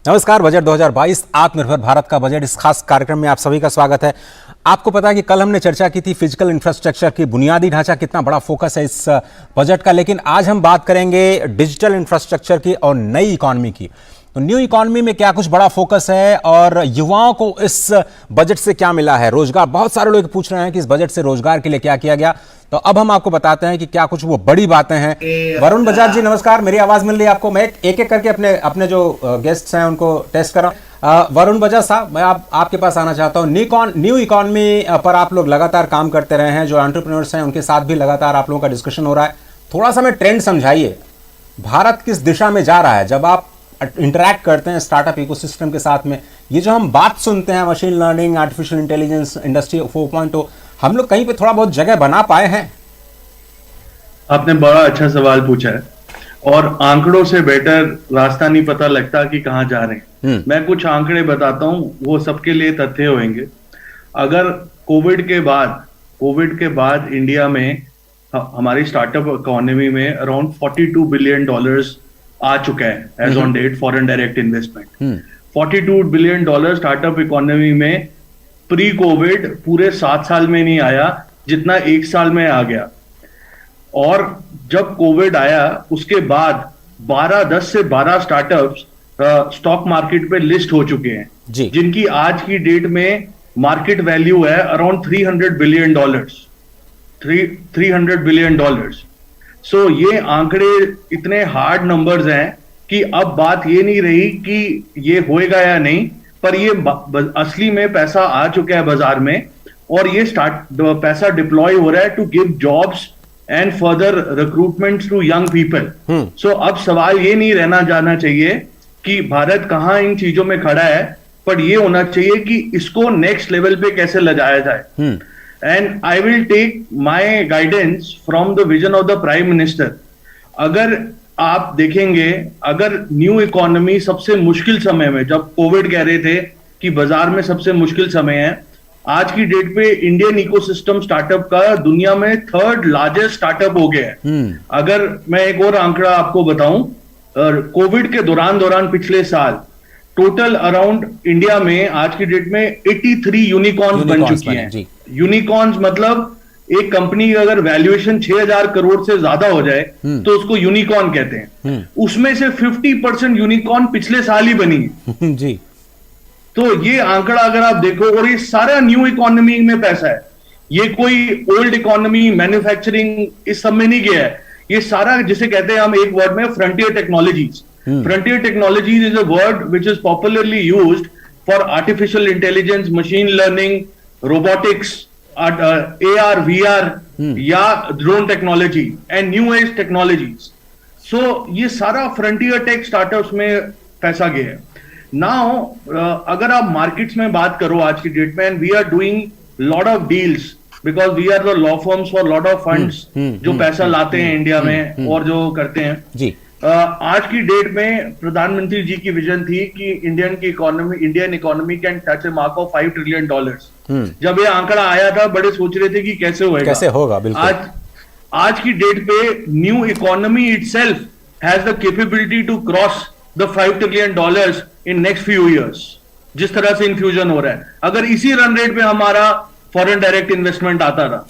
नमस्कार। बजट 2022 आत्मनिर्भर भारत का बजट, इस खास कार्यक्रम में आप सभी का स्वागत है। आपको पता है कि कल हमने चर्चा की थी फिजिकल इंफ्रास्ट्रक्चर की, बुनियादी ढांचा कितना बड़ा फोकस है इस बजट का, लेकिन आज हम बात करेंगे डिजिटल इंफ्रास्ट्रक्चर की और नई इकोनॉमी की। तो न्यू इकोनॉमी में क्या कुछ बड़ा फोकस है और युवाओं को इस बजट से क्या मिला है? रोजगार, बहुत सारे लोग पूछ रहे हैं कि इस बजट से रोजगार के लिए क्या किया गया, तो अब हम आपको बताते हैं कि क्या कुछ वो बड़ी बातें हैं। वरुण बजाज जी नमस्कार, मेरी आवाज मिल रही है आपको? मैं एक एक करके अपने जो गेस्ट्स हैं उनको टेस्ट कर रहा हूं। वरुण बजाज साहब, मैं आपके पास आना चाहता हूं। न्यू इकोनॉमी पर आप लोग लगातार काम करते रहे हैं, जो एंटरप्रेन्योर्स हैं उनके साथ भी लगातार आप लोगों का डिस्कशन हो रहा है। थोड़ा सा मैं ट्रेंड समझाइए, भारत किस दिशा में जा रहा है जब आप इंटरैक्ट करते हैं स्टार्टअप इकोसिस्टम के साथ में? ये जो हम बात सुनते हैं machine learning, artificial intelligence, industry 4.0, हम लोग कहीं पे थोड़ा बहुत जगह बना पाए हैं? आपने बड़ा अच्छा सवाल पूछा है और आंकड़ों से बेटर रास्ता नहीं पता लगता कि कहां जा रहे हैं। मैं कुछ आंकड़े बताता हूं, वो सबके लिए तथ्य होंगे। अगर कोविड के बाद इंडिया में हमारी स्टार्टअप इकोनॉमी में अराउंड $42 बिलियन आ चुका है as on date foreign direct investment. $42 billion startup economy में प्री कोविड पूरे 7 साल में नहीं आया जितना 1 साल में आ गया। और जब कोविड आया उसके बाद 10 से 12 स्टार्टअप्स स्टॉक मार्केट पे लिस्ट हो चुके हैं, जिनकी आज की डेट में मार्केट वैल्यू है अराउंड $300 बिलियन। $300 बिलियन। सो ये आंकड़े इतने हार्ड नंबर्स हैं कि अब बात ये नहीं रही कि ये होएगा या नहीं, पर ये असली में पैसा आ चुका है बाजार में और ये पैसा डिप्लॉय हो रहा है to give jobs and further recruitment to young people. So अब सवाल ये नहीं रहना जाना चाहिए कि भारत कहां इन चीजों में खड़ा है, पर ये होना चाहिए कि इसको नेक्स्ट लेवल पे कैसे ले जाया जाए। And I will take my guidance from the vision of the prime minister. अगर आप देखेंगे, अगर न्यू इकोनॉमी सबसे मुश्किल समय में, जब कोविड कह रहे थे कि बाजार में सबसे मुश्किल समय है, आज की डेट पे इंडियन इकोसिस्टम स्टार्टअप का दुनिया में 3rd लार्जेस्ट स्टार्टअप हो गया है। अगर मैं एक और आंकड़ा आपको बताऊं, कोविड के दौरान पिछले साल टोटल अराउंड इंडिया में आज की डेट में 83 यूनिकॉर्न्स बन चुकी हैं। यूनिकॉर्न्स मतलब एक कंपनी की अगर वैल्यूएशन 6,000 करोड़ से ज्यादा हो जाए तो उसको यूनिकॉर्न कहते हैं। उसमें से 50% यूनिकॉर्न पिछले साल ही बनी है। जी। तो ये आंकड़ा अगर आप देखो, और ये सारा न्यू इकोनॉमी में पैसा है, ये कोई ओल्ड इकोनॉमी मैन्युफैक्चरिंग इस सब में नहीं गया है। ये सारा जिसे कहते हैं हम एक वर्ड में frontier technologies. Frontier technologies is a word which is popularly used for artificial intelligence, machine learning, robotics, AR, VR या drone technology and new age technologies. So ये सारा फ्रंटियर टेक स्टार्टअप्स में पैसा गया है। नाउ अगर आप मार्केट्स में बात करो आज की डेट में, and we are doing lot of deals because we are the law firms for lot of funds जो पैसा लाते हैं इंडिया में और जो करते हैं जी। आज की डेट में प्रधानमंत्री जी की विजन थी कि Indian economy can touch A mark of $5 trillion. जब ये आंकड़ा आया था बड़े सोच रहे थे कि कैसे होगा। बिल्कुल। आज की डेट पे new economy itself has the capability to cross the $5 trillion in next few years. जिस तरह से इन्फ्यूजन हो रहा है, अगर इसी रन रेट पे हमारा फॉरेन डायरेक्ट इन्वेस्टमेंट आता रहा